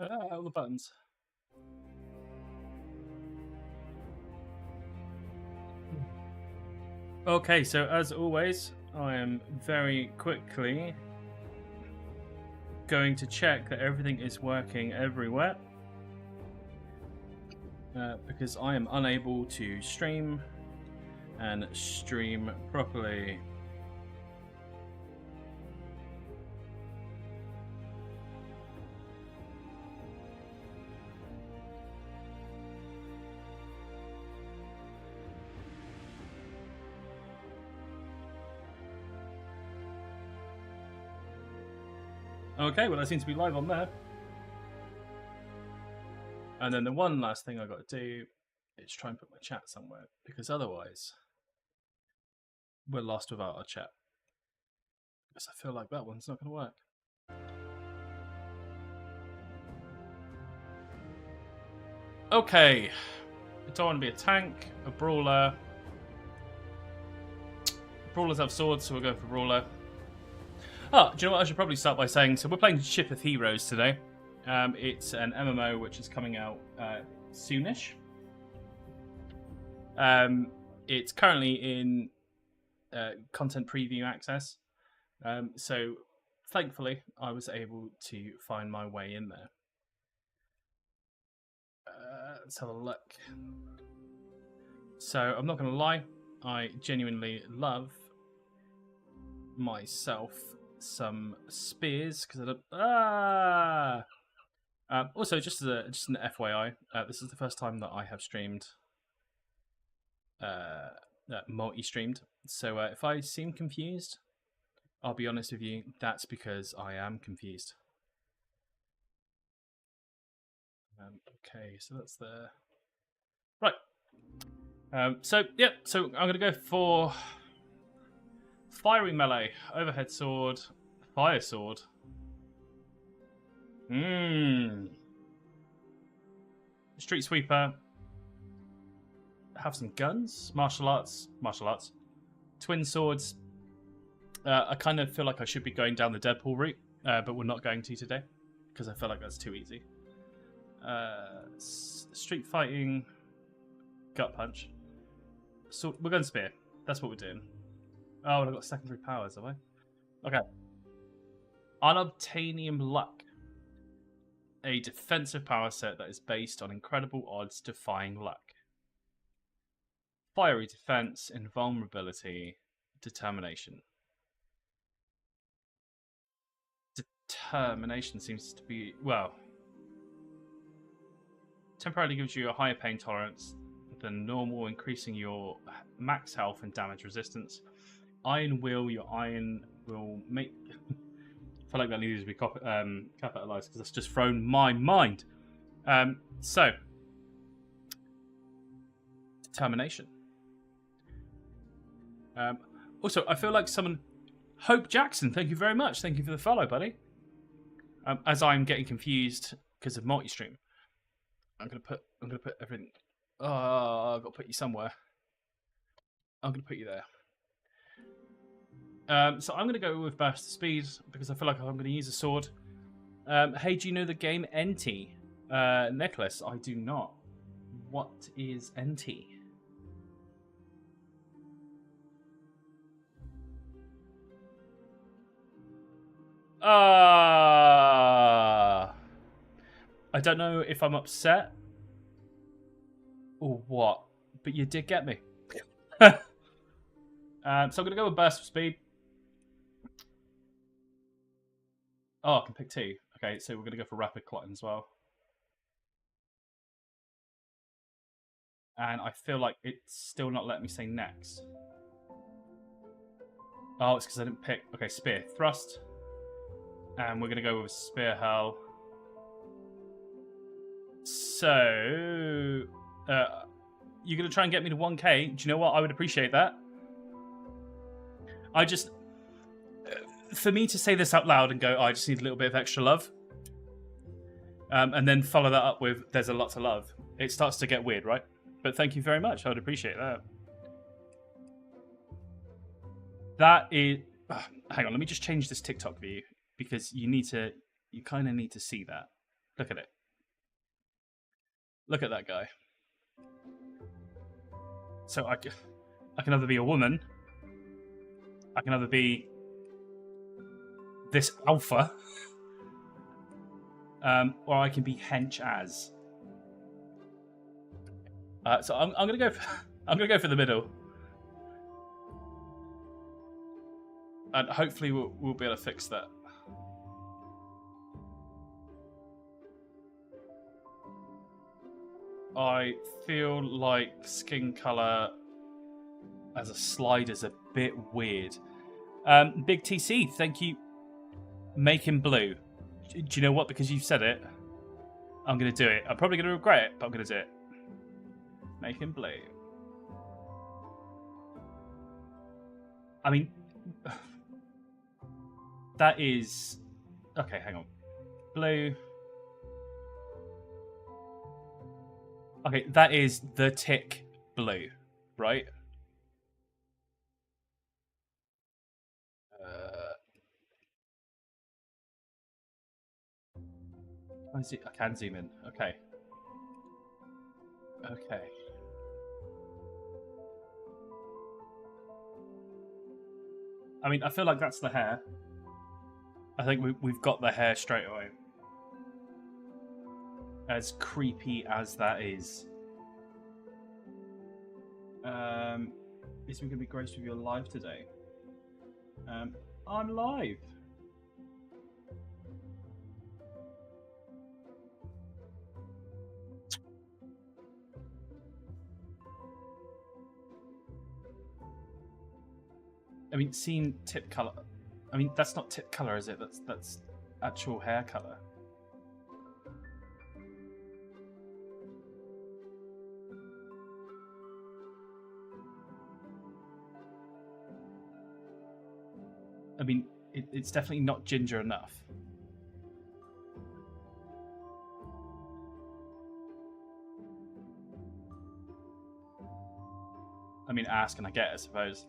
All the buttons. Okay, so as always, I am very quickly going to check that everything is working everywhere. Because I am unable to stream and stream properly. Okay, well, that seems to be live on there. And then the one last thing I got to do is try and put my chat somewhere, because otherwise we're lost without our chat. Because I feel like that one's not going to work. Okay, I don't want to be a tank, a brawler. Brawlers have swords, so we'll go for brawler. Oh, do you know what? I should probably start by saying, so we're playing Ship of Heroes today. It's an MMO which is coming out soonish. It's currently in content preview access. So thankfully, I was able to find my way in there. Let's have a look. So I'm not going to lie, I genuinely love myself some spears because I don't. Also, just an FYI, this is the first time that I have streamed, multi-streamed. So if I seem confused, I'll be honest with you. That's because I am confused. Okay, so that's the right. So I'm gonna go for fiery melee, overhead sword, fire sword. Street sweeper. Have some guns. Martial arts. Twin swords. I kind of feel like I should be going down the Deadpool route, but we're not going to today because I feel like that's too easy. Street fighting. Gut punch. So we're going spear. That's what we're doing. Oh, and I've got secondary powers, have I? Okay. Unobtainium luck. A defensive power set that is based on incredible odds defying luck. Fiery defense, invulnerability, determination. Determination seems to be, well, temporarily gives you a higher pain tolerance than normal, increasing your max health and damage resistance. Iron will, your iron will make... I feel like that needs to be capitalized because that's just thrown my mind. So, determination. Also, I feel like someone... Hope Jackson, thank you very much. Thank you for the follow, buddy. As I'm getting confused because of multi-stream, I'm gonna put everything. Oh, I've got to put you somewhere. I'm gonna put you there. So I'm gonna go with burst of speed because I feel like I'm gonna use a sword. Hey, do you know the game NT? Nicholas, I do not. What is NT? I don't know if I'm upset or what, but you did get me. So I'm going to go with burst of speed. Oh, I can pick two. Okay, so we're going to go for rapid clotting as well. And I feel like it's still not letting me say next. Oh, it's because I didn't pick... Okay, spear. Thrust. And we're going to go with spear hurl. So... you're going to try and get me to 1k. Do you know what? I would appreciate that. I just... for me to say this out loud and go, oh, I just need a little bit of extra love. And then follow that up with, there's a lot to love. It starts to get weird, right? But thank you very much. I would appreciate that. That is... hang on, let me just change this TikTok view. Because you kind of need to see that. Look at it. Look at that guy. So I can either be a woman, I can either be this alpha, or I can be hench as. So I'm gonna go. I'm gonna go for the middle, and hopefully we'll be able to fix that. I feel like skin color as a slide is a bit weird. Big TC, thank you. Make him blue. Do you know what? Because you've said it, I'm going to do it. I'm probably going to regret it, but I'm going to do it. Make him blue. I mean, that is... Okay, hang on. Blue. Okay, that is the tick blue, right? I can zoom in. Okay. Okay. I mean, I feel like that's the hair. I think we've got the hair straight away. As creepy as that is. Is we going to be graced with your live today? I'm live. I mean, seeing tip color. I mean, that's not tip color, is it? That's actual hair color. I mean, it's definitely not ginger enough. I mean, ask and I get, I suppose.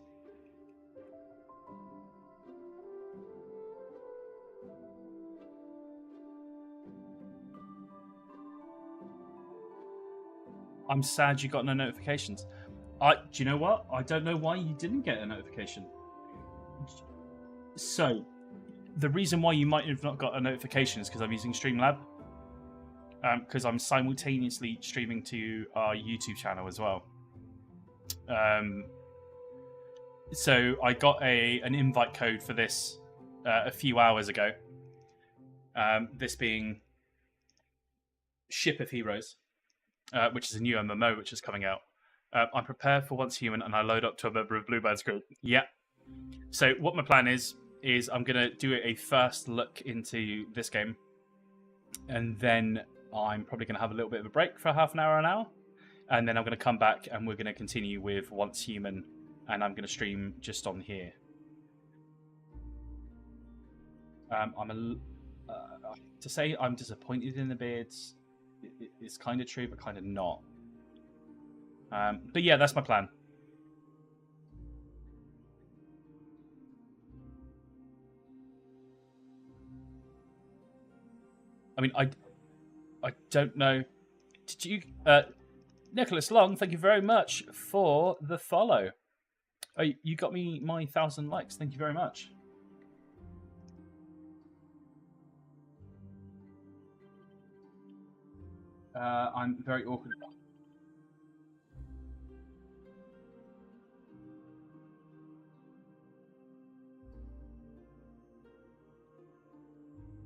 I'm sad you got no notifications. Do you know what? I don't know why you didn't get a notification. So, the reason why you might have not got a notification is because I'm using Streamlab. Because I'm simultaneously streaming to our YouTube channel as well. So I got an invite code for this a few hours ago. This being Ship of Heroes, which is a new MMO which is coming out. I'm prepared for Once Human, and I load up to a member of Bluebird's group. Yeah. So what my plan is I'm going to do a first look into this game, and then I'm probably going to have a little bit of a break for half an hour, and then I'm going to come back and we're going to continue with Once Human, and I'm going to stream just on here. To say I'm disappointed in the beards, it's kind of true, but kind of not. But yeah, that's my plan. I mean, I don't know. Did you, Nicholas Long? Thank you very much for the follow. Oh, you got me my 1,000 likes. Thank you very much. I'm very awkward.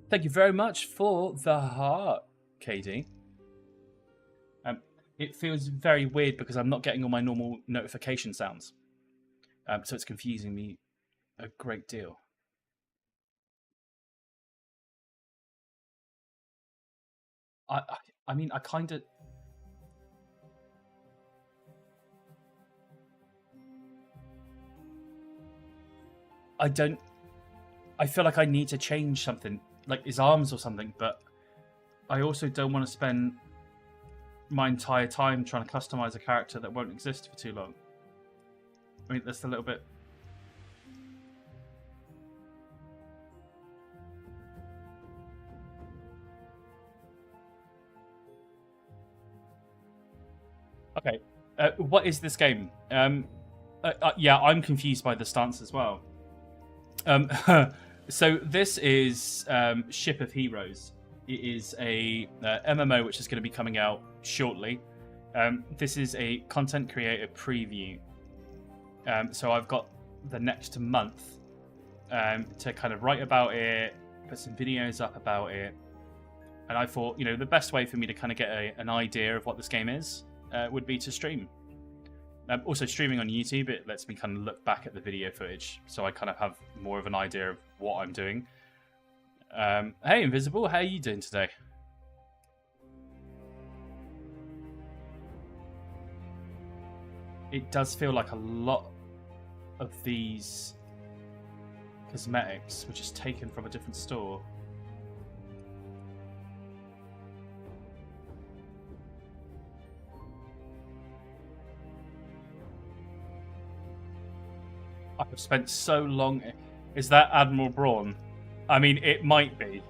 Thank you very much for the heart, KD. It feels very weird because I'm not getting all my normal notification sounds. So it's confusing me a great deal. I mean, I kind of... I feel like I need to change something, like his arms or something, but I also don't want to spend my entire time trying to customize a character that won't exist for too long. I mean, that's a little bit... Okay. What is this game? Yeah, I'm confused by the stance as well. So this is Ship of Heroes. It is a MMO which is going to be coming out shortly. This is a content creator preview. So I've got the next month to kind of write about it, put some videos up about it. And I thought, the best way for me to kind of get an idea of what this game is would be to stream. Also, streaming on YouTube, it lets me kind of look back at the video footage, so I kind of have more of an idea of what I'm doing. Hey, Invisible, how are you doing today? It does feel like a lot of these cosmetics were just taken from a different store. I've spent so long. Is that Admiral Braun? I mean, it might be.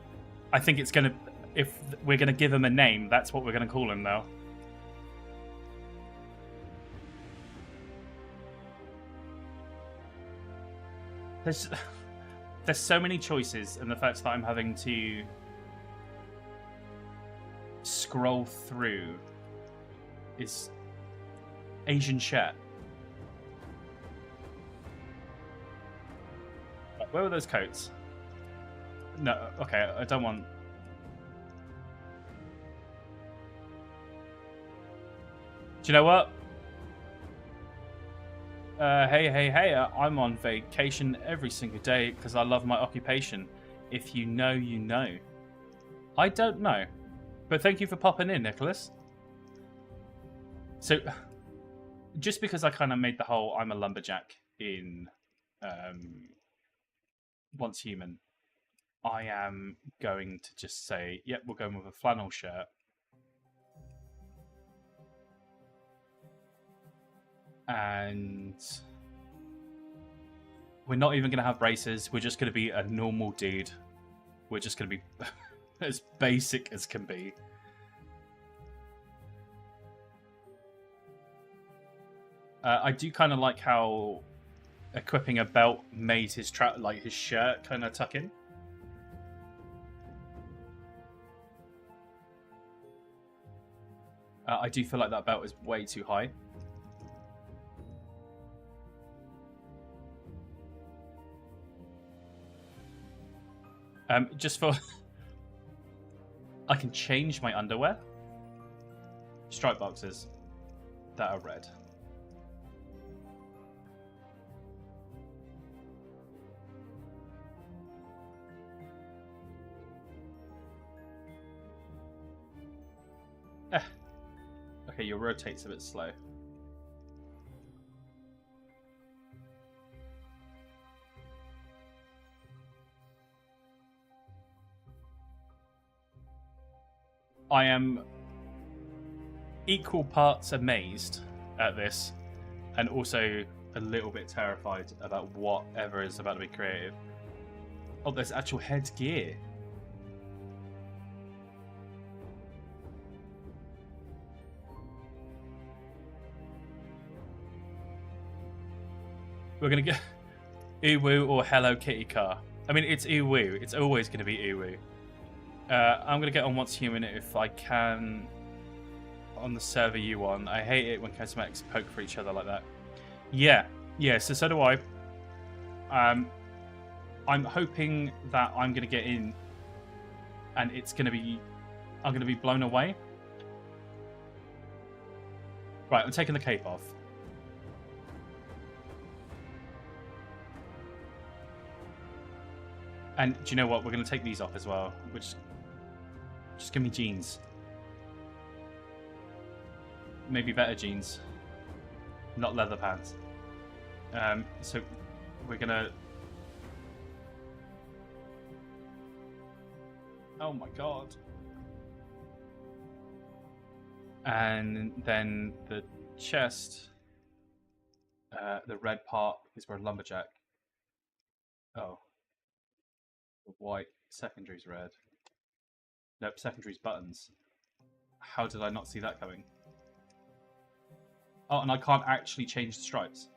I think it's gonna. If we're gonna give him a name, that's what we're gonna call him now. There's so many choices, and the fact that I'm having to scroll through is Asian chat. Where were those coats? No, okay, I don't want... Do you know what? Hey, I'm on vacation every single day because I love my occupation. If you know, you know. I don't know. But thank you for popping in, Nicholas. So, just because I kind of made the whole I'm a lumberjack in Once Human, I am going to just say, yep, we're going with a flannel shirt. And we're not even going to have braces. We're just going to be a normal dude. We're just going to be as basic as can be. I do kind of like how equipping a belt made his his shirt kind of tuck in. I do feel like that belt is way too high. Just for... I can change my underwear. Stripe boxes that are red. Okay, your rotate's a bit slow. I am equal parts amazed at this and also a little bit terrified about whatever is about to be created. Oh, there's actual headgear. We're going to get Uwu or Hello Kitty car. I mean, it's Uwu. It's always going to be Uwu. I'm going to get on Once Human if I can on the server you on. I hate it when cosmetics poke for each other like that. Yeah, so do I. I'm hoping that I'm going to get in and it's going to be... I'm going to be blown away. Right, I'm taking the cape off. And do you know what? We're going to take these off as well. Which... Just give me jeans. Maybe better jeans. Not leather pants. So we're gonna... Oh my god. And then the chest, the red part is where lumberjack. Oh. The white secondary's red. Nope, secondary's buttons. How did I not see that coming? Oh, and I can't actually change the stripes.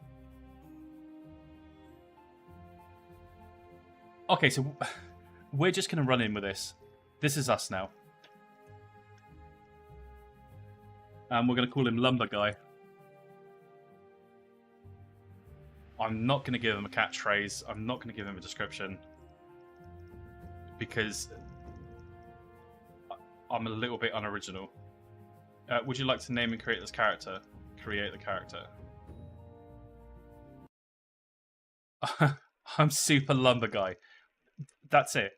Okay, so we're just going to run in with this. This is us now. And we're going to call him Lumber Guy. I'm not going to give him a catchphrase. I'm not going to give him a description. Because I'm a little bit unoriginal. Would you like to name and create this character? Create the character. I'm Super Lumber Guy. That's it.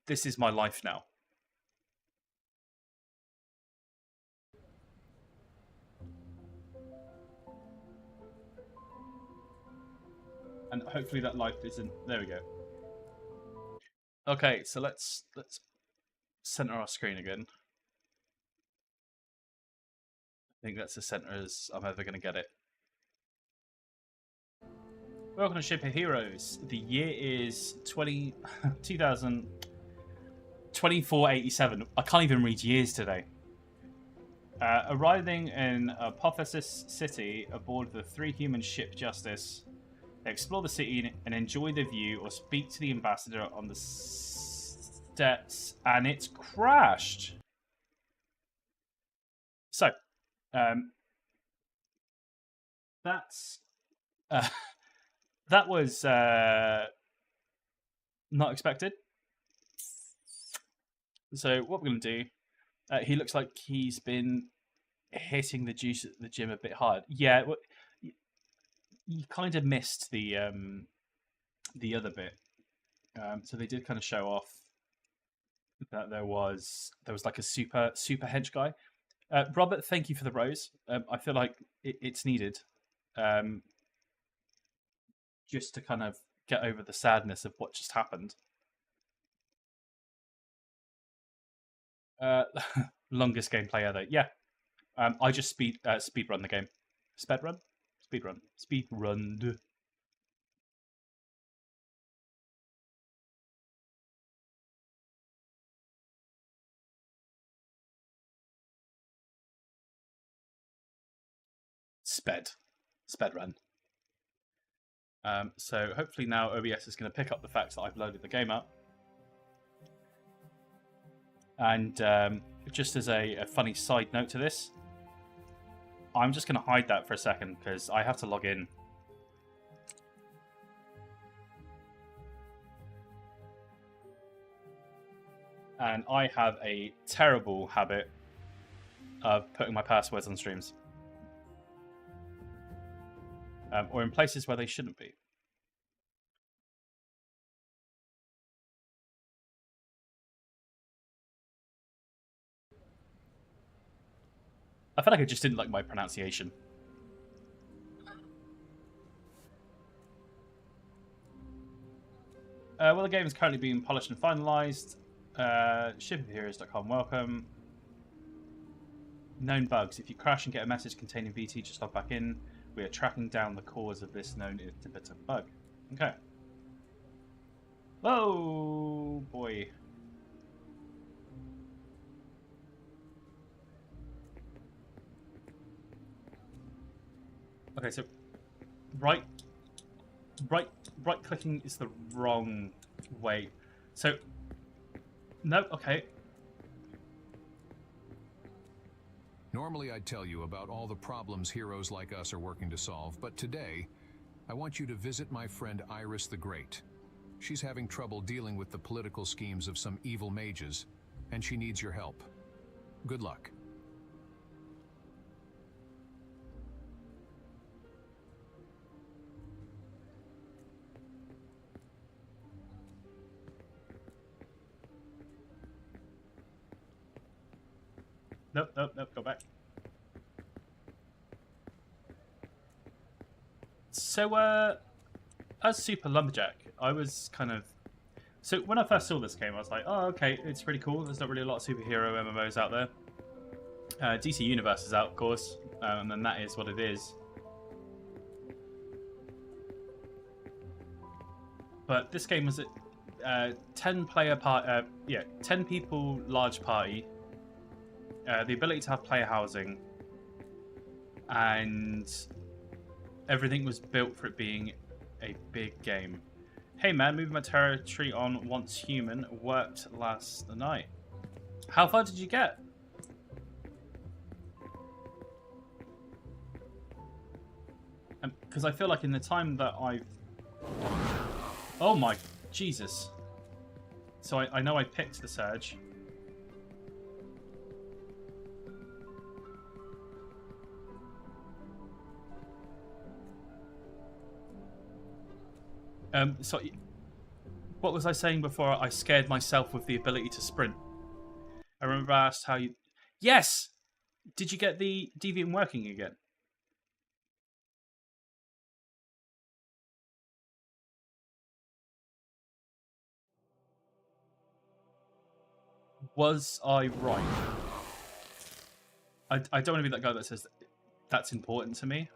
This is my life now. And hopefully that life isn't... There we go. Okay, so let's center our screen again. I think that's as center as I'm ever going to get it. Welcome to Ship of Heroes. The year is 2487. I can't even read years today. Arriving in Apotheosis City aboard the 3 human ship Justice. Explore the city and enjoy the view, or speak to the ambassador on the steps, and it's crashed. So, that's that was not expected. So what we're going to do? He looks like he's been hitting the juice at the gym a bit hard. Yeah. Well, you kind of missed the other bit. So they did kind of show off that there was like a super hench guy. Robert, thank you for the rose. I feel like it's needed, just to kind of get over the sadness of what just happened. Longest gameplay ever. Yeah. I just speed run the game. Speed run. Sped run. So hopefully now OBS is going to pick up the fact that I've loaded the game up. And just as a funny side note to this, I'm just going to hide that for a second because I have to log in. And I have a terrible habit of putting my passwords on streams. Or in places where they shouldn't be. I feel like I just didn't like my pronunciation. Well, the game is currently being polished and finalized. Shipofheroes.com, welcome. Known bugs. If you crash and get a message containing VT, just log back in. We are tracking down the cause of this known inhibitor bug. Okay. Oh boy. Okay, so right clicking is the wrong way. So no, okay. Normally I'd tell you about all the problems heroes like us are working to solve, but today I want you to visit my friend Iris the Great. She's having trouble dealing with the political schemes of some evil mages, and she needs your help. Good luck. Nope, go back. So, as Super Lumberjack, I was kind of... So, when I first saw this game, I was like, oh, okay, it's pretty cool. There's not really a lot of superhero MMOs out there. DC Universe is out, of course, and then that is what it is. But this game was a 10-player part... 10 people, large party. The ability to have player housing. and everything was built for it being a big game. Hey man, moving my territory on once human worked last night. How far did you get? Because I feel like in the time that I've... Oh my Jesus. So I know I picked the Surge. So what was I saying before I scared myself with the ability to sprint? I remember I asked how you... Yes! Did you get the Deviant working again? Was I right? I don't want to be that guy that says that's important to me.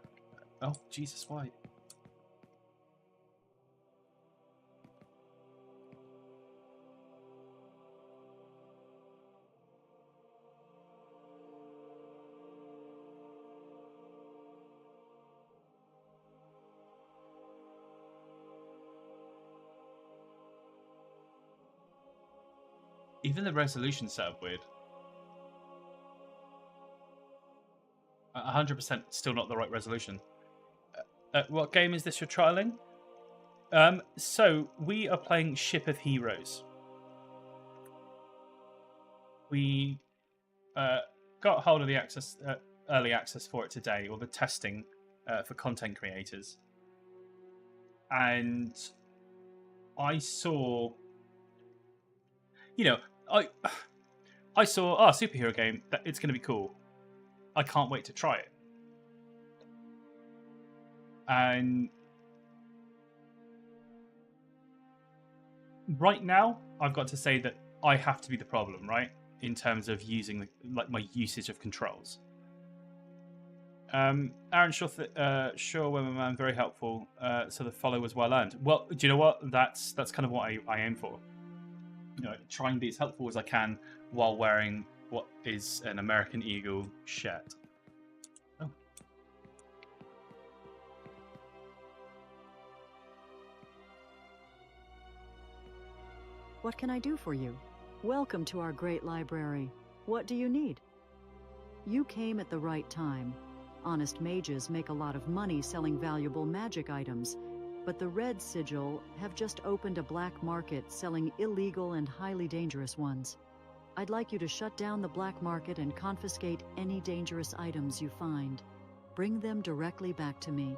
Oh, Jesus, why? Even the resolution set up weird. 100% still not the right resolution. What game is this you're trialing? So we are playing Ship of Heroes. We got hold of the early access for it today, or the testing for content creators, and I saw, I saw a superhero game that it's going to be cool. I can't wait to try it. And right now, I've got to say that I have to be the problem, right? In terms of using my usage of controls. Aaron Shaw, man, very helpful. So the follow was well earned. Well, do you know what? That's kind of what I aim for. Try and be as helpful as I can while wearing what is an American Eagle shirt. Oh. What can I do for you? Welcome to our great library. What do you need? You came at the right time. Honest mages make a lot of money selling valuable magic items, but the Red Sigil have just opened a black market selling illegal and highly dangerous ones. I'd like you to shut down the black market and confiscate any dangerous items you find. Bring them directly back to me.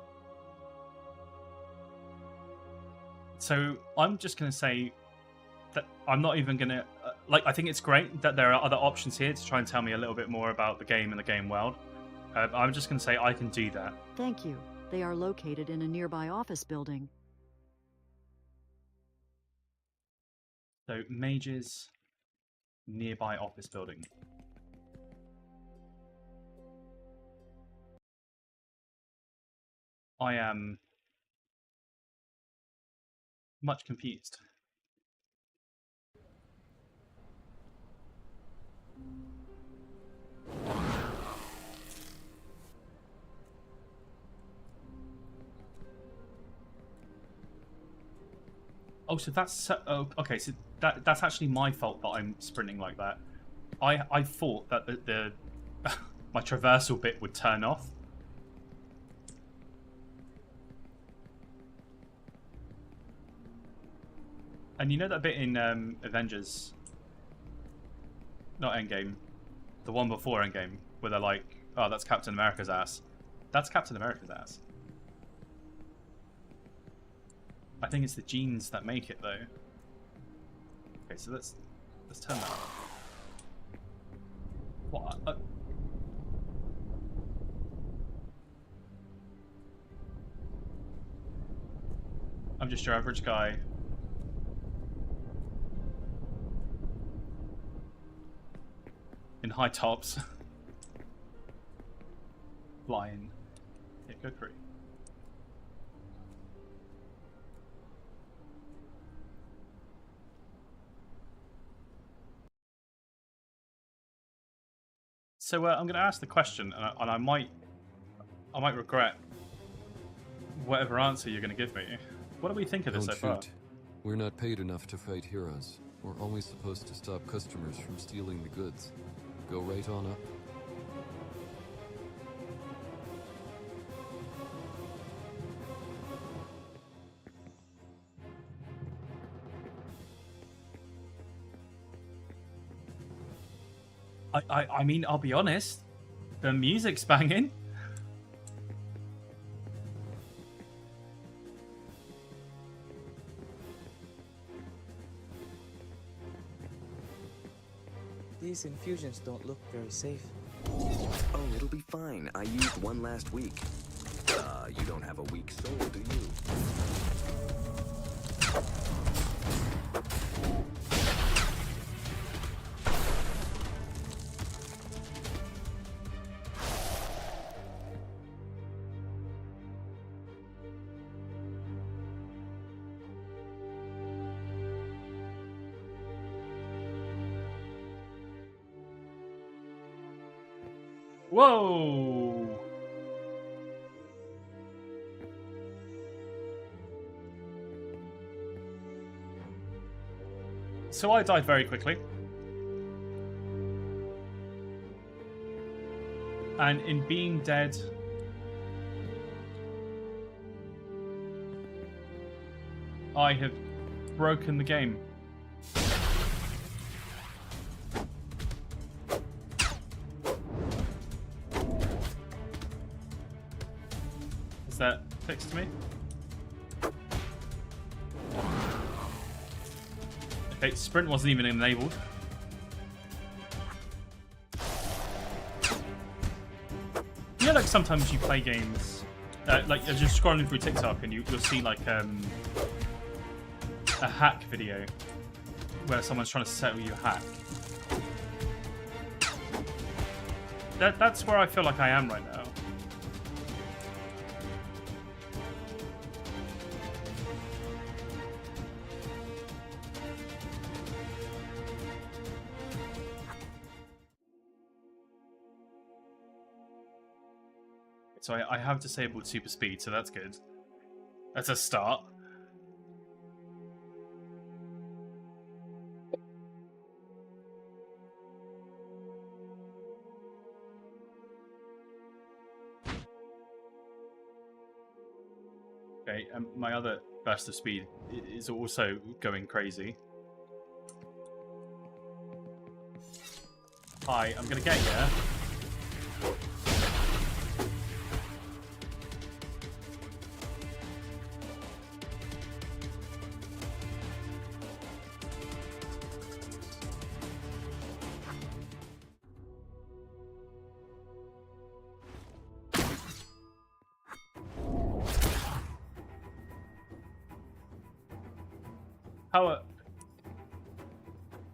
So I'm just going to say that I'm not even going to... I think it's great that there are other options here to try and tell me a little bit more about the game and the game world. I'm just going to say I can do that. Thank you. They are located in a nearby office building. So, mages, nearby office building. I am much confused. Oh, so that's... okay, so that's actually my fault that I'm sprinting like that. I thought that the my traversal bit would turn off. And you know that bit in Avengers... Not Endgame. The one before Endgame, where they're like, oh, that's Captain America's ass. That's Captain America's ass. I think it's the genes that make it, though. Okay, so let's turn that off. What? I'm just your average guy. In high tops. Flying. Yeah, go free. So I'm going to ask the question, and I might I might regret whatever answer you're going to give me. What do we think of this so Don't far? shoot. We're not paid enough to fight heroes. We're only supposed to stop customers from stealing the goods. Go right on up. I mean, I'll be honest. The music's banging. These infusions don't look very safe. Oh, it'll be fine. I used one last week. You don't have a weak soul, do you? Whoa! So I died very quickly. And in being dead, I have broken the game. Is that fixed to me? Okay, sprint wasn't even enabled. You know, like sometimes you play games, like as you're scrolling through TikTok and you'll see like a hack video where someone's trying to sell you a hack. That's where I feel like I am right now. So I have disabled super speed, so that's good. That's a start. Okay, and my other burst of speed is also going crazy. Hi, I'm gonna get you.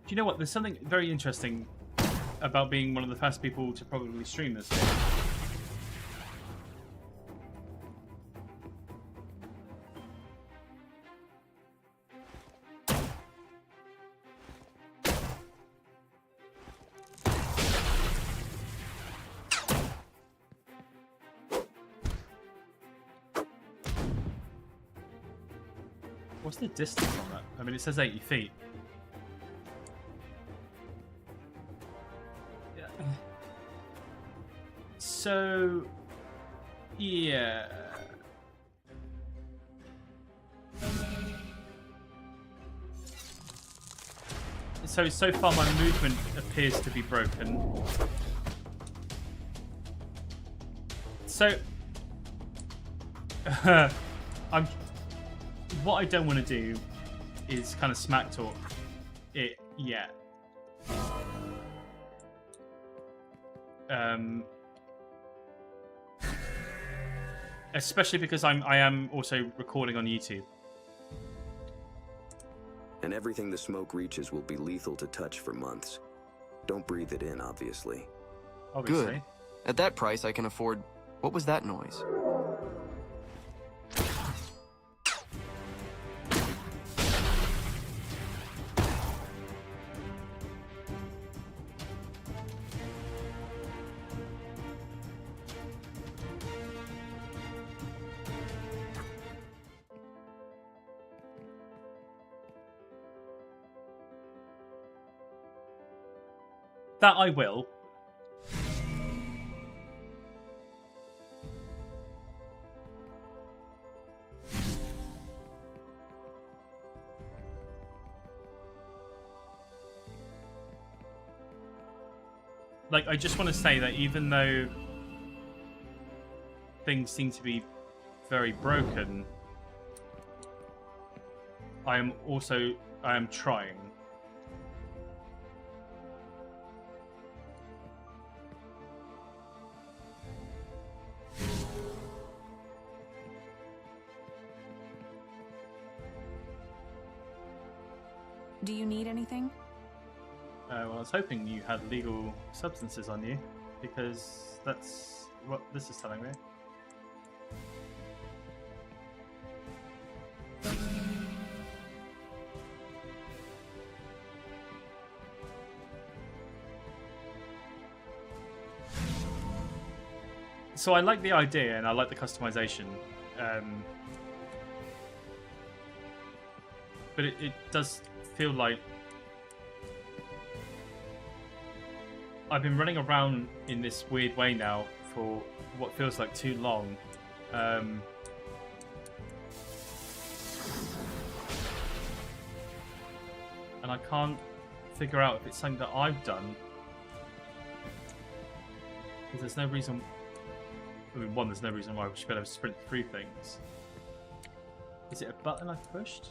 Do you know what? There's something very interesting about being one of the first people to probably stream this game. What's the distance on that? I mean, it says 80 feet. Yeah. So, yeah. So far my movement appears to be broken. So, what I don't want to do is kind of smack talk it yet. Especially because I am also recording on YouTube. And everything the smoke reaches will be lethal to touch for months. Don't breathe it in, obviously. Obviously. Good. At that price, I can afford... What was that noise? That I will. Like, I just want to say that even though things seem to be very broken, I am trying. Do you need anything? Well, I was hoping you had legal substances on you, because that's what this is telling me. So I like the idea and I like the customization, but it does feel like I've been running around in this weird way now for what feels like too long. And I can't figure out if it's something that I've done. Because there's no reason... I mean, one, there's no reason why we should be able to sprint through things. Is it a button I've pushed?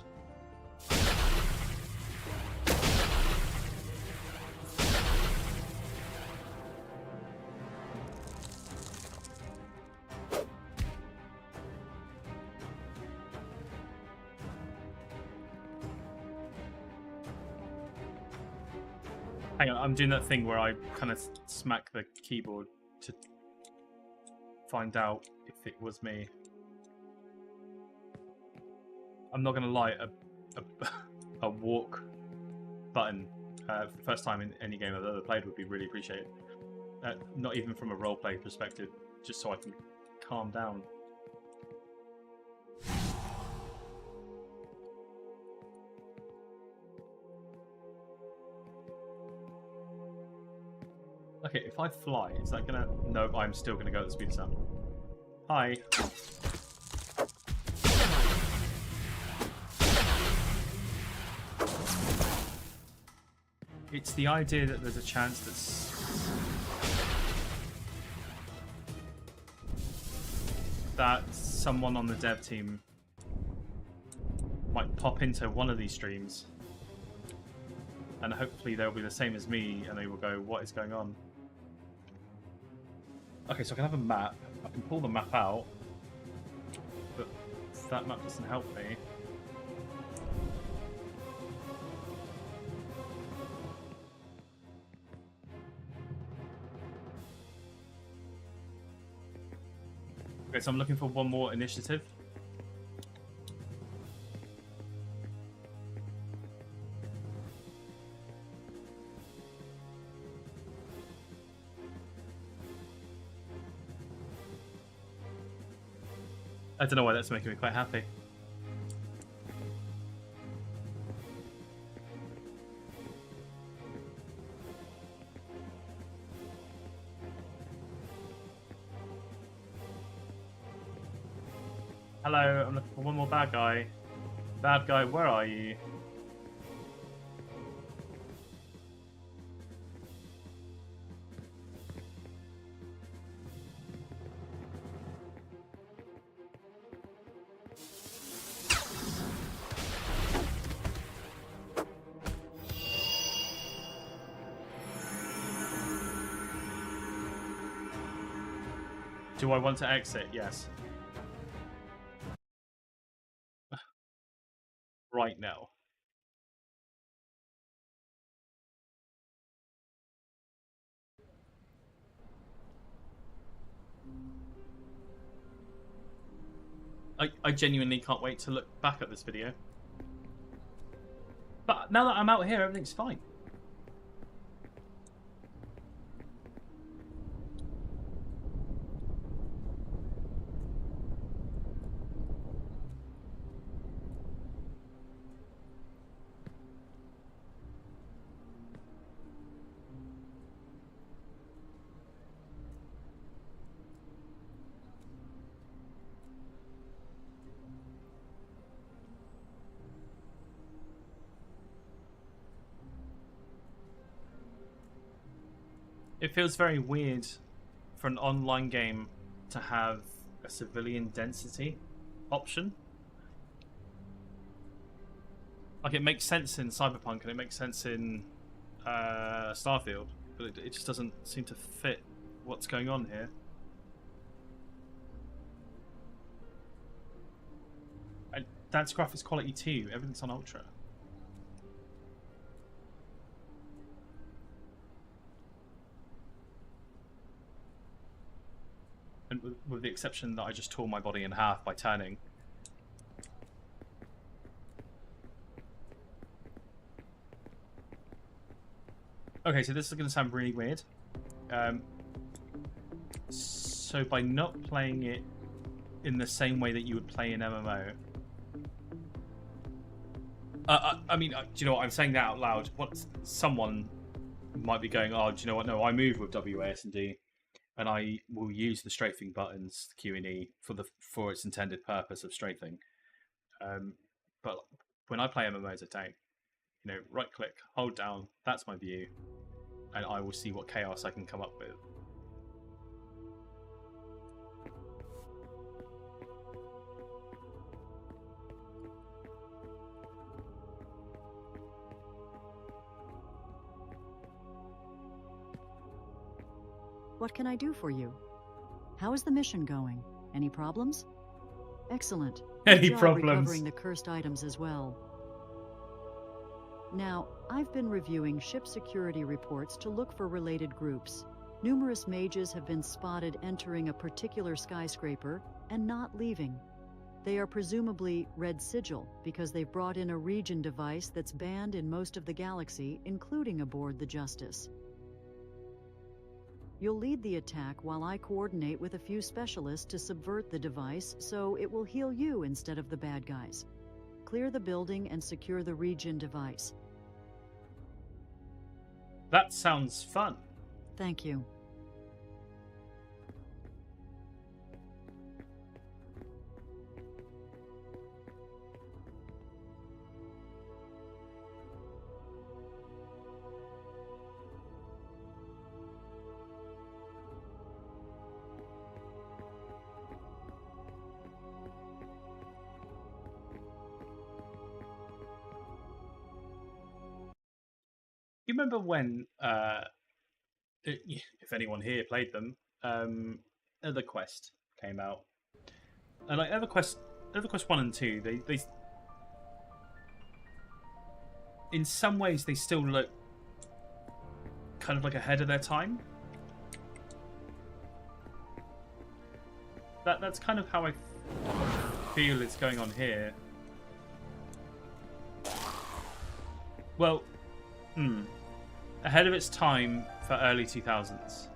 Hang on, I'm doing that thing where I kind of smack the keyboard to find out if it was me. I'm not going to lie, a walk button for the first time in any game I've ever played would be really appreciated. Not even from a roleplay perspective, just so I can calm down. Okay, if I fly, is that gonna... No, I'm still gonna go at the speed of sound. Hi. It's the idea that there's a chance that someone on the dev team might pop into one of these streams, and hopefully they'll be the same as me, and they will go, what is going on? Okay, so I can have a map. I can pull the map out, but that map doesn't help me. Okay, so I'm looking for one more initiative. I don't know why that's making me quite happy. Hello, I'm looking for one more bad guy. Bad guy, where are you? Do I want to exit? Yes. Right now. I genuinely can't wait to look back at this video. But now that I'm out here, everything's fine. It feels very weird for an online game to have a civilian density option. Like, it makes sense in Cyberpunk and it makes sense in Starfield, but it just doesn't seem to fit what's going on here. And that's graphics quality too. Everything's on Ultra. And with the exception that I just tore my body in half by turning. Okay, so this is going to sound really weird. So by not playing it in the same way that you would play an MMO... I mean, do you know what? I'm saying that out loud. What someone might be going, oh, do you know what? No, I move with WASD. And I will use the strafing buttons, Q and E, for its intended purpose of strafing. But when I play MMOs, I don't. You know, right click, hold down, that's my view, and I will see what chaos I can come up with. What can I do for you? How is the mission going? Any problems? Excellent. Any Good job problems? recovering the cursed items as well. Now, I've been reviewing ship security reports to look for related groups. Numerous mages have been spotted entering a particular skyscraper and not leaving. They are presumably Red Sigil because they've brought in a region device that's banned in most of the galaxy, including aboard the Justice. You'll lead the attack while I coordinate with a few specialists to subvert the device so it will heal you instead of the bad guys. Clear the building and secure the region device. That sounds fun. Thank you. You remember when, if anyone here played them, EverQuest came out, and like EverQuest 1 and 2, they in some ways they still look kind of like ahead of their time. That's kind of how I feel it's going on here. Well, ahead of its time for early 2000s.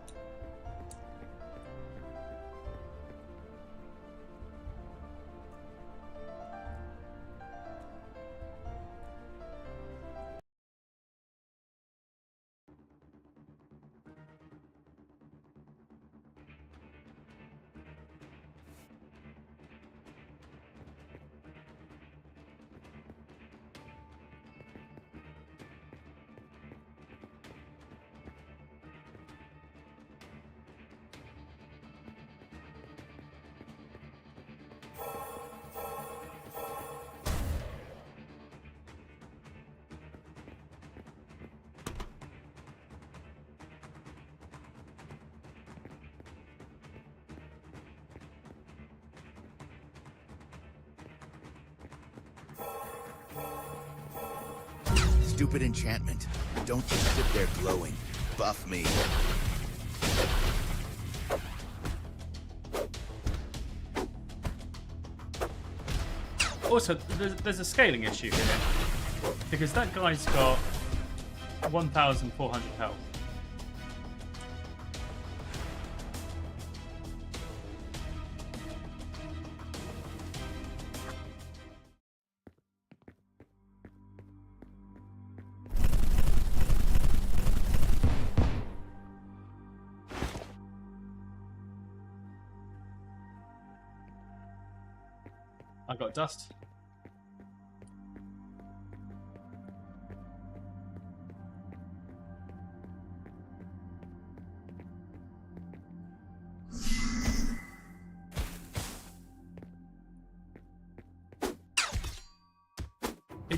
Stupid enchantment. Don't just sit there glowing. Buff me. Also, there's a scaling issue here, because that guy's got 1,400 health. I got dust.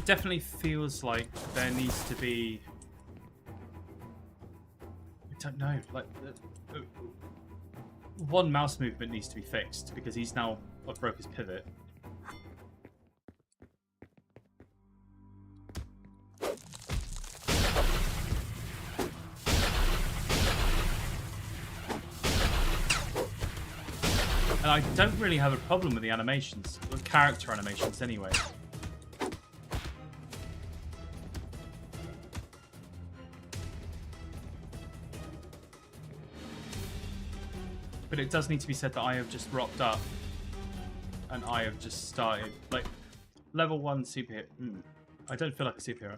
definitely feels like there needs to be... I don't know, like... one mouse movement needs to be fixed, because he's now broke his pivot. And I don't really have a problem with the animations, the character animations anyway. But it does need to be said that I have just rocked up and I have just started, like, level 1 superhero. I don't feel like a superhero.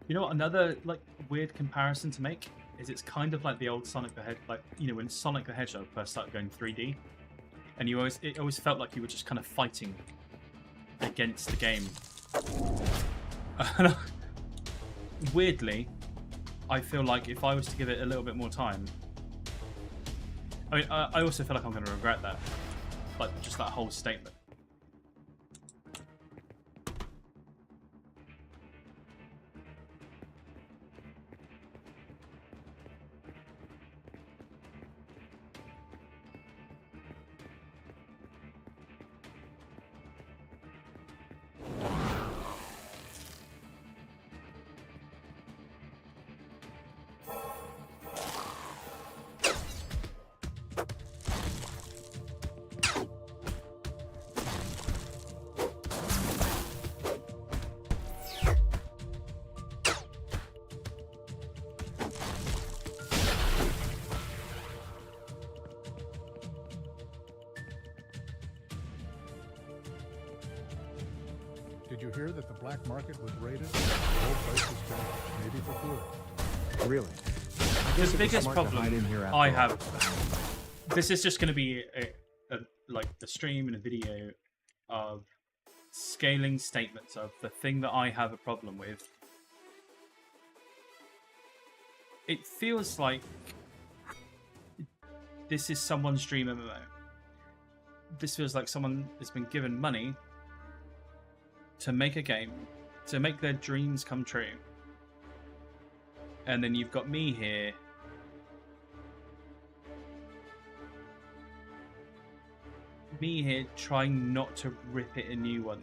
You know what? Another like weird comparison to make is it's kind of like the old Sonic the Hedgehog, like when Sonic the Hedgehog first started going 3D, and it always felt like you were just kind of fighting against the game. Weirdly, I feel like if I was to give it a little bit more time, I mean, I also feel like I'm going to regret that, like just that whole statement. Did you hear that the black market was raided? The whole place was trashed, maybe for good. Really? The biggest problem I have... This is just going to be like a stream and a video of scaling statements of the thing that I have a problem with. It feels like this is someone's dream MMO. This feels like someone has been given money to make a game, to make their dreams come true. And then you've got me here trying not to rip it a new one.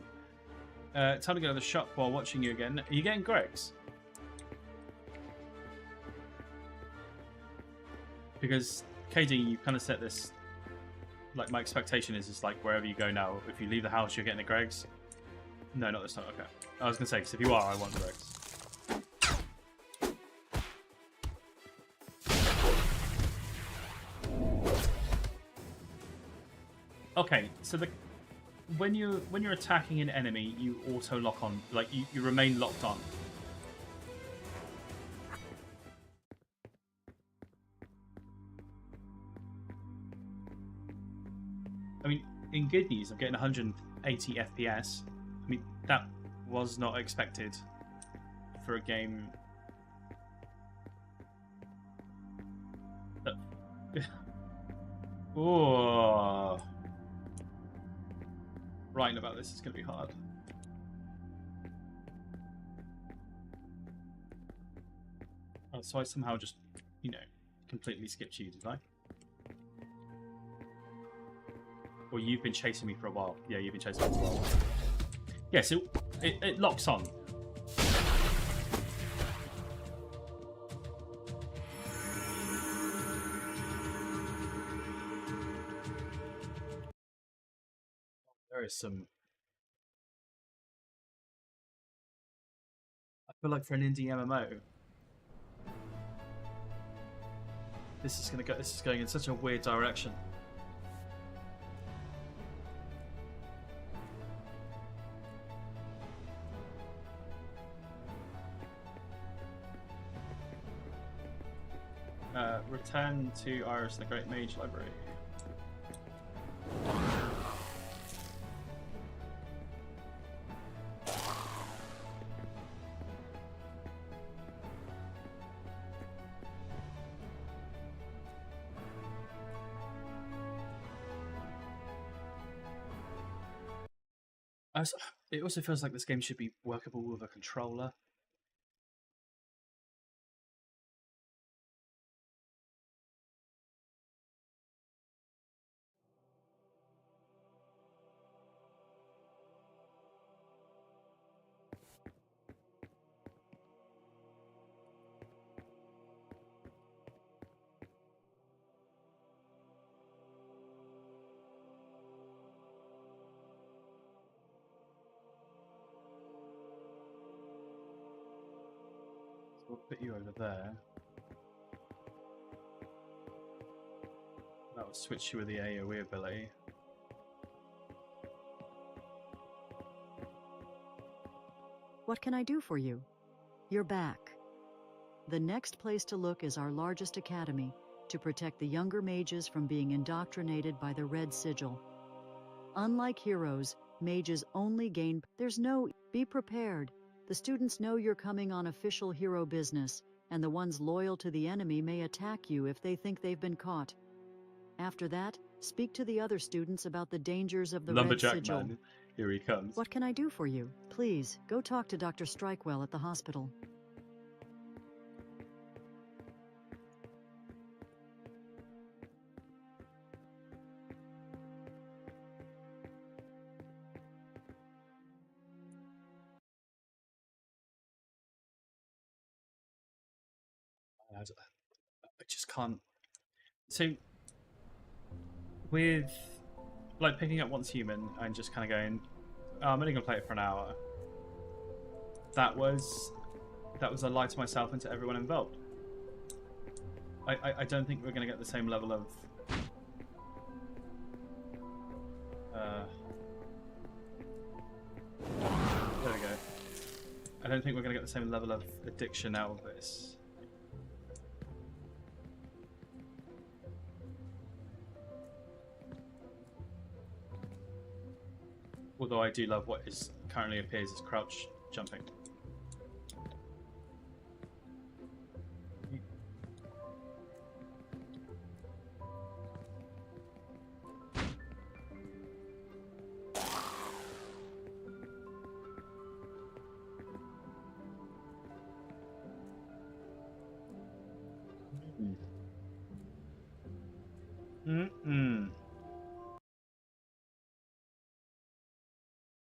Time to go to the shop while watching you again. Are you getting Greg's? Because KD, you kind of set this, like my expectation is like wherever you go now, if you leave the house, you're getting a Greg's. No, not this time. Okay. I was going to say, because if you are, I want Greg's. Okay, so when you're attacking an enemy, you auto lock on, like you remain locked on. I mean, in good news, I'm getting 180 FPS. I mean, that was not expected for a game. Oh, writing about this is going to be hard. Oh, so I somehow just, completely skipped you, did I? Or you've been chasing me for a while. Yeah, you've been chasing me for a while. Yeah, so it locks on. There is some... I feel like for an indie MMO, this is going in such a weird direction. Return to Iris and the Great Mage Library. It also feels like this game should be workable with a controller. We'll put you over there. That will switch you with the AoE ability. What can I do for you? You're back. The next place to look is our largest academy to protect the younger mages from being indoctrinated by the Red Sigil. Unlike heroes, mages only gain... Be prepared. The students know you're coming on official hero business, and the ones loyal to the enemy may attack you if they think they've been caught. After that, speak to the other students about the dangers of the Red Sigil. Man, here he comes. What can I do for you? Please, go talk to Dr. Strikewell at the hospital. I just can't. So, with like picking up Once Human and just kind of going, oh, I'm only gonna play it for an hour. That was a lie to myself and to everyone involved. I don't think we're gonna get the same level of there we go. I don't think we're gonna get the same level of addiction out of this. Although I do love what is currently appears as crouch jumping.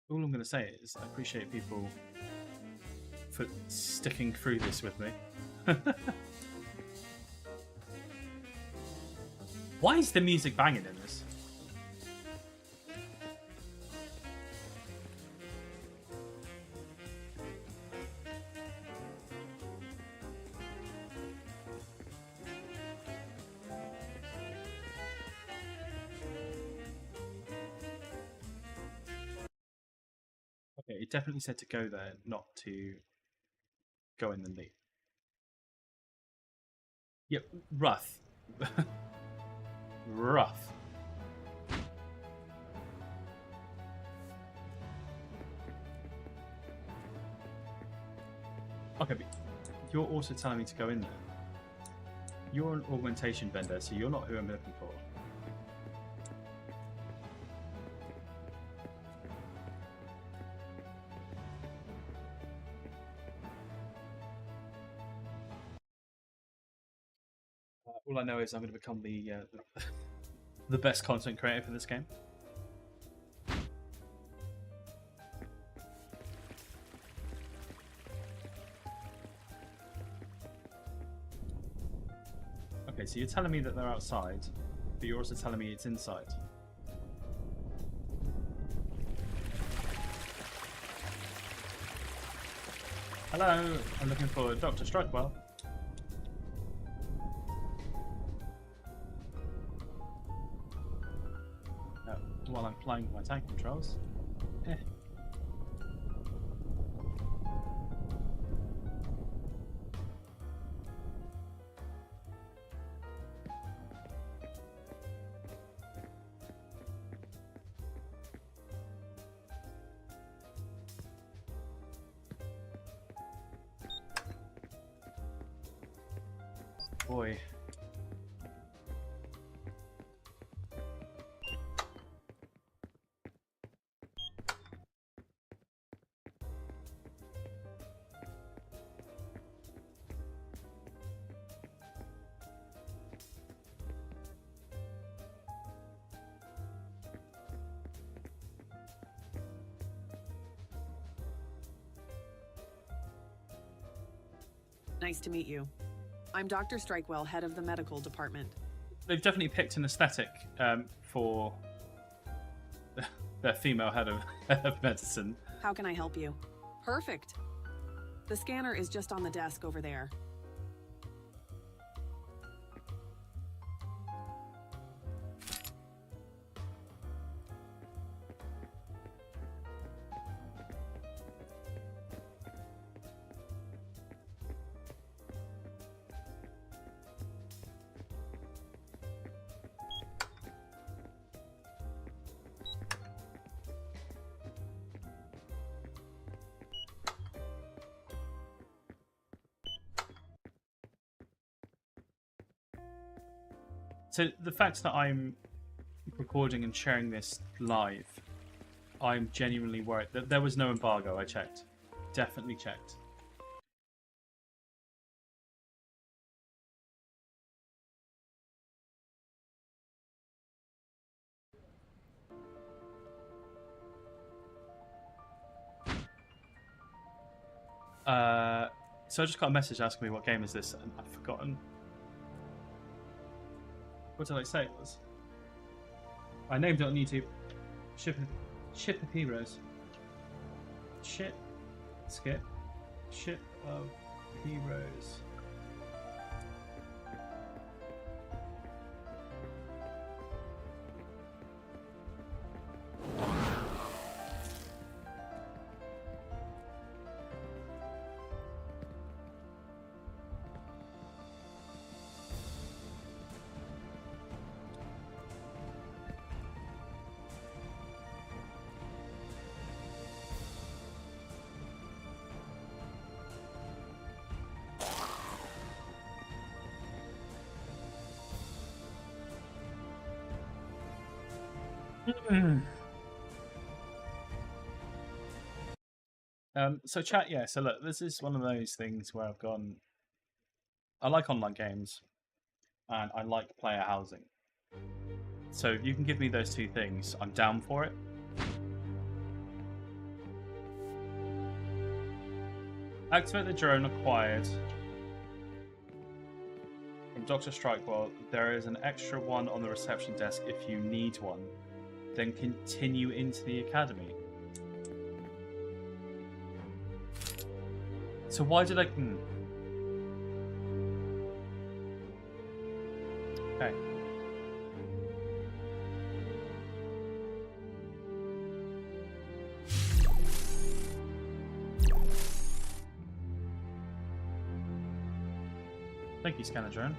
All I'm going to say is I appreciate people for sticking through this with me. Why is the music banging in this? Okay, it definitely said to go there, not to go in the lead. Yep, rough. Rough. Okay, but you're also telling me to go in there. You're an augmentation vendor, so you're not who I'm looking for. All I know is I'm going to become the best content creator for this game. Okay, so you're telling me that they're outside, but you're also telling me it's inside. Hello, I'm looking for Dr. Strikewell. While I'm playing my tank controls. boy. Nice to meet you. I'm Dr. Strikewell, head of the medical department. They've definitely picked an aesthetic for their female head of medicine. How can I help you? Perfect. The scanner is just on the desk over there. So the fact that I'm recording and sharing this live, I'm genuinely worried that there was no embargo. I checked. Definitely checked. So I just got a message asking me what game is this, and I've forgotten. What did I say it was? I named it on YouTube. Ship of Heroes. Ship. Skip. Ship of Heroes. So chat, yeah. So look, this is one of those things where I've gone. I like online games, and I like player housing. So if you can give me those two things, I'm down for it. Activate the drone acquired from Dr. Strikewell. There is an extra one on the reception desk if you need one. Then continue into the academy. So why did I... Okay. Thank you, Scanner Drone.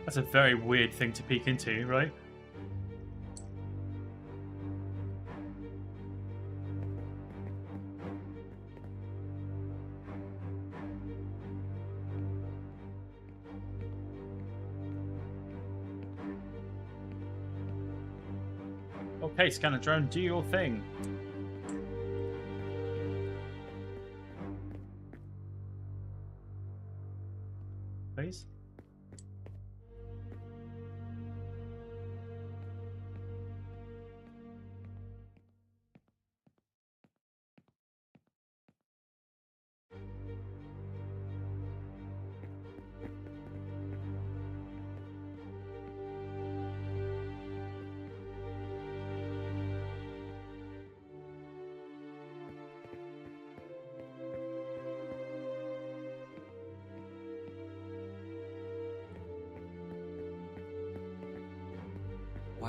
That's a very weird thing to peek into, right? Okay, Scanner Drone, do your thing. Please.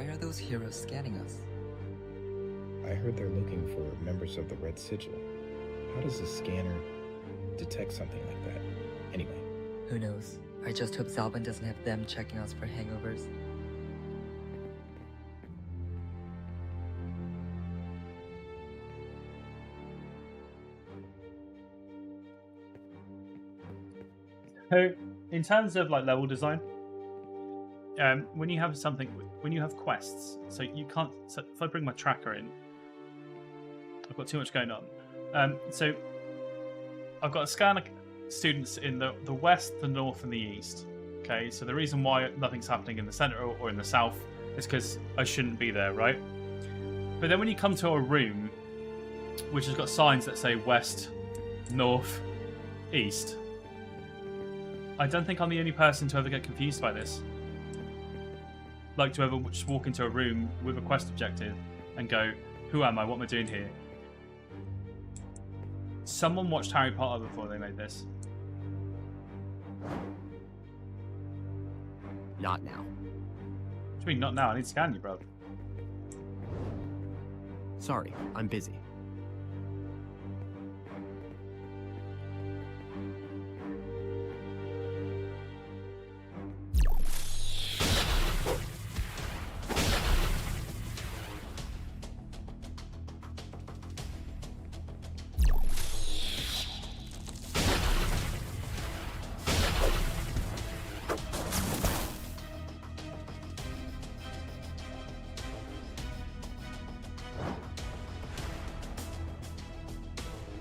Why are those heroes scanning us? I heard they're looking for members of the Red Sigil. How does a scanner detect something like that? Anyway. Who knows? I just hope Zalban doesn't have them checking us for hangovers. So, in terms of like level design, when you have something, when you have quests, so you can't. So if I bring my tracker in, I've got too much going on. So I've got a scan of students in the west, the north, and the east. Okay, so the reason why nothing's happening in the center or in the south is because I shouldn't be there, right? But then when you come to a room which has got signs that say west, north, east, I don't think I'm the only person to ever get confused by this. Like to ever just walk into a room with a quest objective and go, who am I? What am I doing here? Someone watched Harry Potter before they made this. Not now. What do you mean, not now? I need to scan you, bro. Sorry, I'm busy.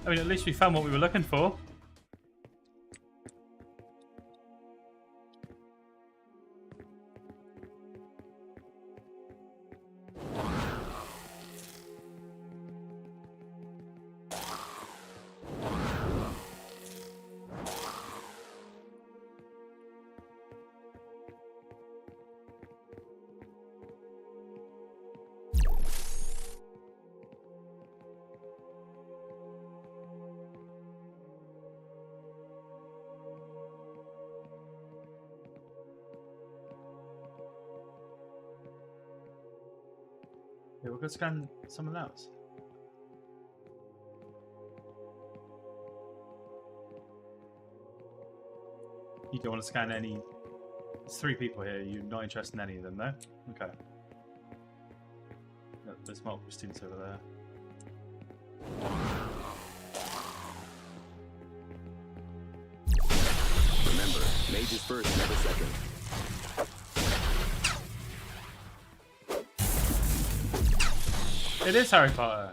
I mean, at least we found what we were looking for. Yeah, we'll go scan someone else. You don't want to scan any... There's 3 people here. You're not interested in any of them, no? Okay. No, there's multiple students over there. Remember, mage is first, never second. It is Harry Potter.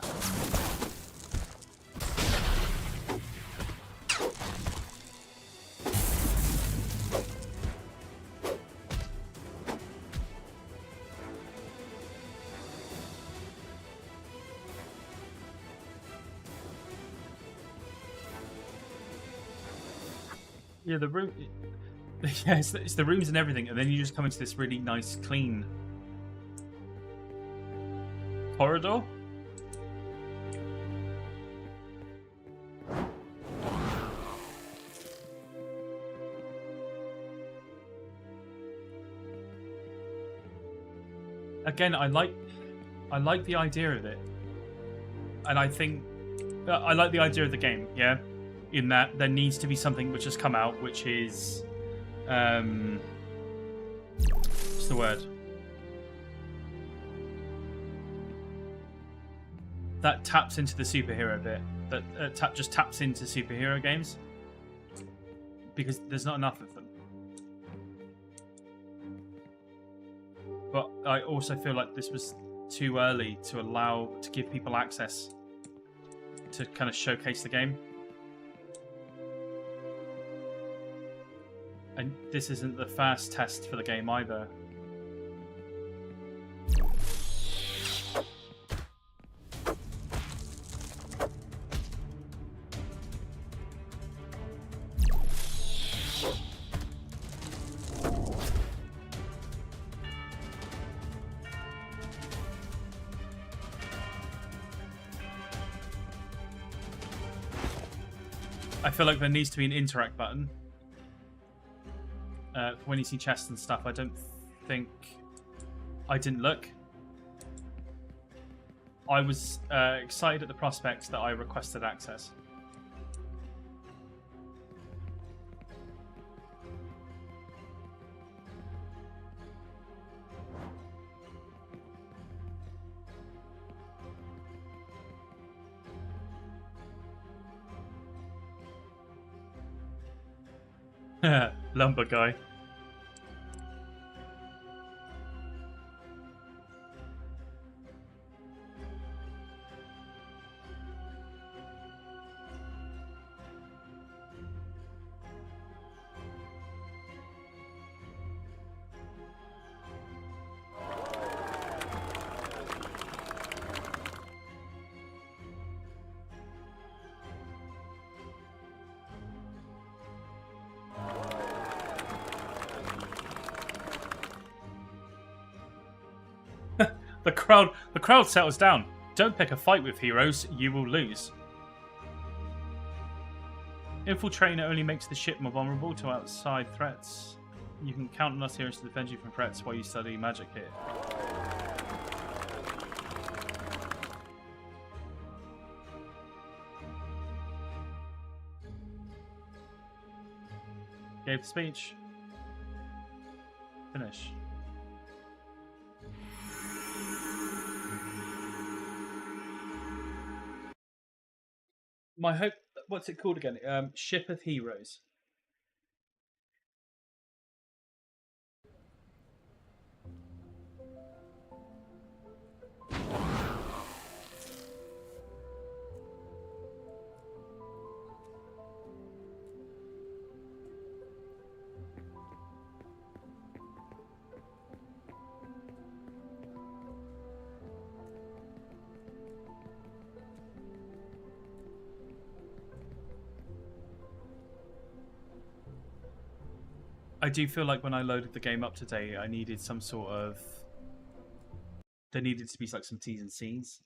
Yeah, the room. Yeah, it's the rooms and everything, and then you just come into this really nice, clean corridor. Again, I like the idea of it, and I think I like the idea of the game. Yeah, in that there needs to be something which has come out, which is what's the word? That taps into the superhero bit. That just taps into superhero games because there's not enough of them. But I also feel like this was too early to give people access to kind of showcase the game. And this isn't the first test for the game either. I feel like there needs to be an interact button. When you see chests and stuff, I don't think... I didn't look, I was excited at the prospect that I requested access. Lumber guy. The crowd settles down. Don't pick a fight with heroes, you will lose. Infiltrating only makes the ship more vulnerable to outside threats. You can count on us heroes to defend you from threats while you study magic here. Gave the speech. Finish. My hope. What's it called again? Ship of Heroes. I do feel like when I loaded the game up today, I needed some sort of... There needed to be like some T's and C's,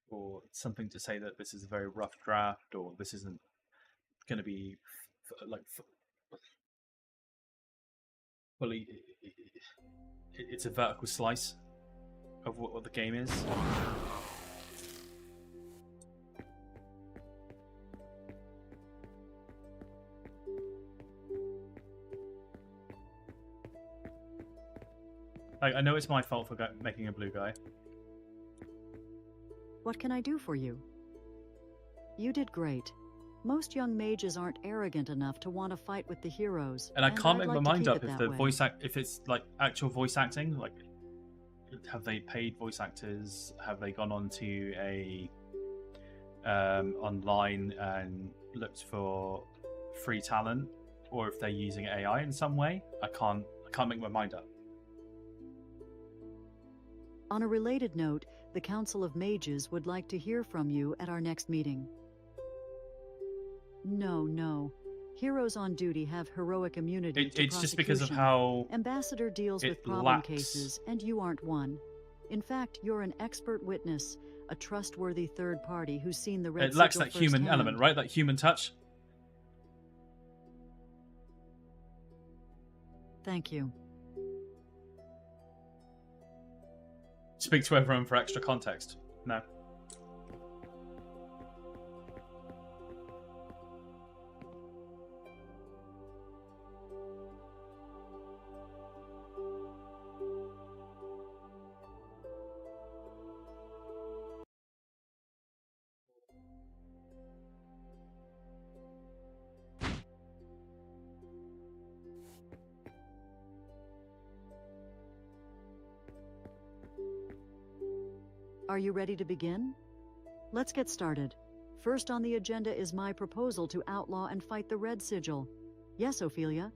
or something to say that this is a very rough draft, or this isn't going to be fully... It's a vertical slice of what the game is. I know it's my fault for making a blue guy. What can I do for you? You did great. Most young mages aren't arrogant enough to want to fight with the heroes. And I can't make I'd my like to mind keep up it if that the way. if it's like actual voice acting. Like, have they paid voice actors? Have they gone on to a online and looked for free talent, or if they're using AI in some way? I can't make my mind up. On a related note, the Council of Mages would like to hear from you at our next meeting. No. Heroes on duty have heroic immunity to It's just because of prosecution. how Ambassador deals it with problem lacks- cases, and you aren't one. In fact, you're an expert witness, a trustworthy third party who's seen the red it lacks sigil that human firsthand. element, right? That human touch. Thank you. Speak to everyone for extra context. No. Are you ready to begin? Let's get started. First on the agenda is my proposal to outlaw and fight the Red Sigil. Yes, Ophelia?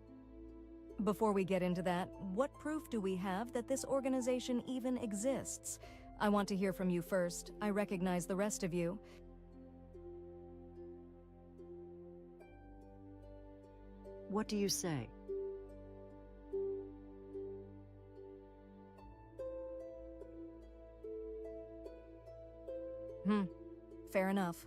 Before we get into that, what proof do we have that this organization even exists? I want to hear from you first. I recognize the rest of you. What do you say? Fair enough.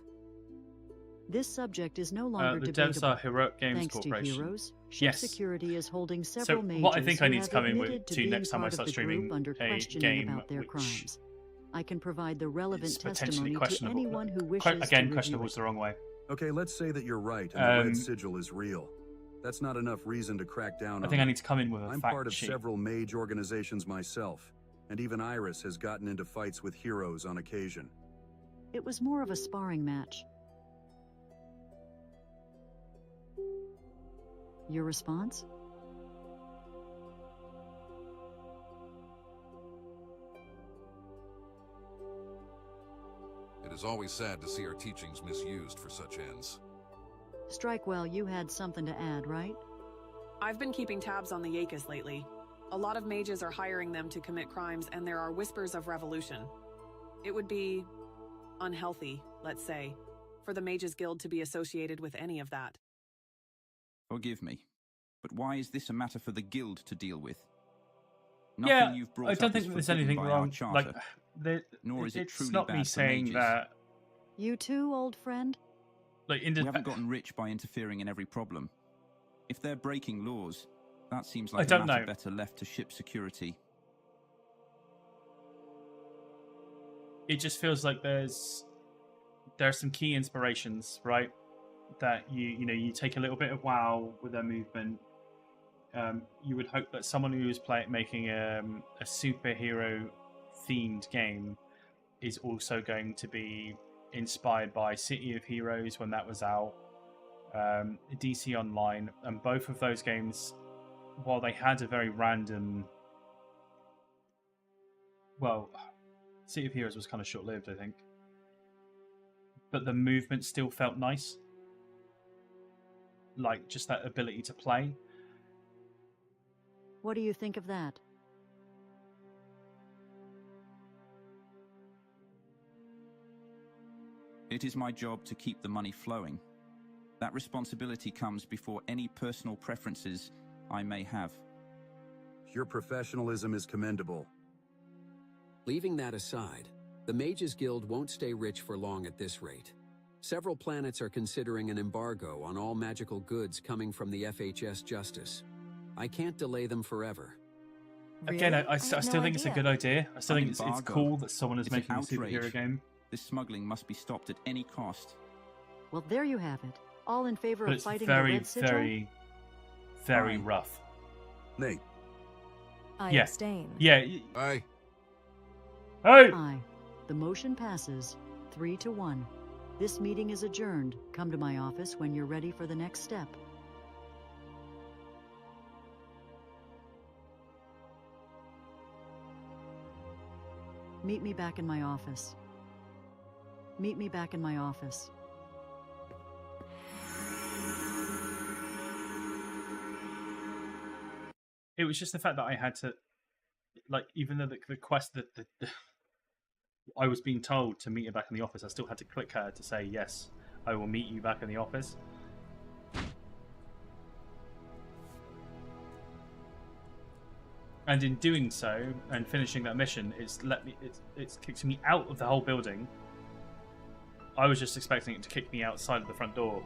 This subject is no longer The debatable. devs are Heroic Games Thanks Corporation. to Heroes, Ship Yes. Security is holding several So mages what I think I who need to have come in admitted to being next time I part of start the streaming group under a questioning game about their which crimes. I can provide the relevant It's potentially testimony to questionable. anyone who wishes to Again, review questionable is it. the wrong way. Okay, let's say that you're right and the Red Sigil is real. That's not enough reason to crack down on I think I it. need to come in with a I'm fact part of sheet. several mage organizations myself, and even Iris has gotten into fights with heroes on occasion. It was more of a sparring match. Your response? It is always sad to see our teachings misused for such ends. Strikewell, you had something to add, right? I've been keeping tabs on the Yakas lately. A lot of mages are hiring them to commit crimes, and there are whispers of revolution. It would be unhealthy, let's say, for the Mages Guild to be associated with any of that. Forgive me, but why is this a matter for the Guild to deal with? Yeah, you've brought I don't up is think there's forbidden anything by our wrong. charter, Like, nor is it it's truly not bad me for saying mages. that. You too, old friend? Like, We haven't gotten rich by interfering in every problem. If they're breaking laws, that seems like I don't a matter know. better left to ship security. It just feels like there's some key inspirations, right? That you take a little bit of WoW with their movement. You would hope that someone who is making a superhero themed game is also going to be inspired by City of Heroes when that was out, DC Online, and both of those games, while they had a very random, well, City of Heroes was kind of short-lived, I think, but the movement still felt nice, like just that ability to play. What do you think of that? It is my job to keep the money flowing. That responsibility comes before any personal preferences I may have. Your professionalism is commendable. Leaving that aside, the Mages Guild won't stay rich for long at this rate. Several planets are considering an embargo on all magical goods coming from the FHS Justice. I can't delay them forever. Again, I still think it's a good idea. I still think it's Embargo. cool that someone is It's an making a superhero outrage. game. This smuggling must be stopped at any cost. Well, there you have it. All in favor But of it's fighting very, the Red Sigil? very rough. Nate. I Yeah. abstain. Yeah. Aye. Hey! Aye. The motion passes 3-1. This meeting is adjourned. Come to my office when you're ready for the next step. Meet me back in my office. Meet me back in my office. It was just the fact that I had to, like, even though the quest that I was being told to meet her back in the office, I still had to click her to say, yes, I will meet you back in the office. And in doing so, and finishing that mission, it's kicked me out of the whole building. I was just expecting it to kick me outside of the front door.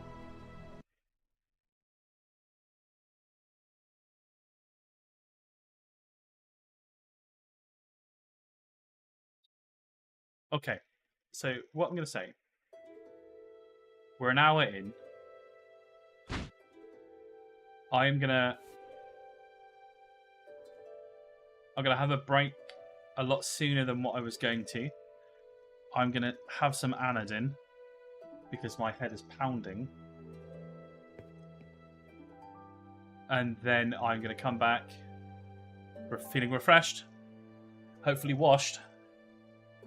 Okay, so what I'm going to say, we're an hour in. I'm gonna have a break a lot sooner than what I was going to. I'm gonna have some Anadin because my head is pounding, and then I'm gonna come back feeling refreshed, hopefully washed,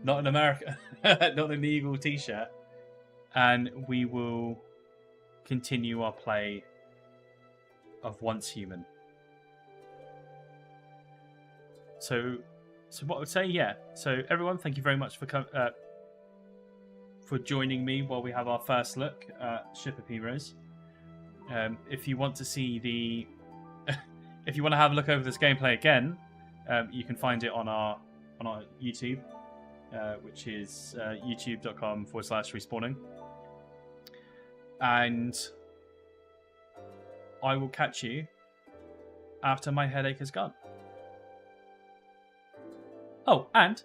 not in America, not in the Eagle t-shirt, and we will continue our play of Once Human. So what I would say, yeah. So everyone, thank you very much for joining me while we have our first look at Ship of Heroes. If you want to see if you want to have a look over this gameplay again, you can find it on our YouTube, which is youtube.com/respawning. And I will catch you after my headache is gone. Oh, and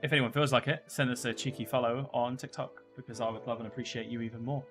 if anyone feels like it, send us a cheeky follow on TikTok because I would love and appreciate you even more.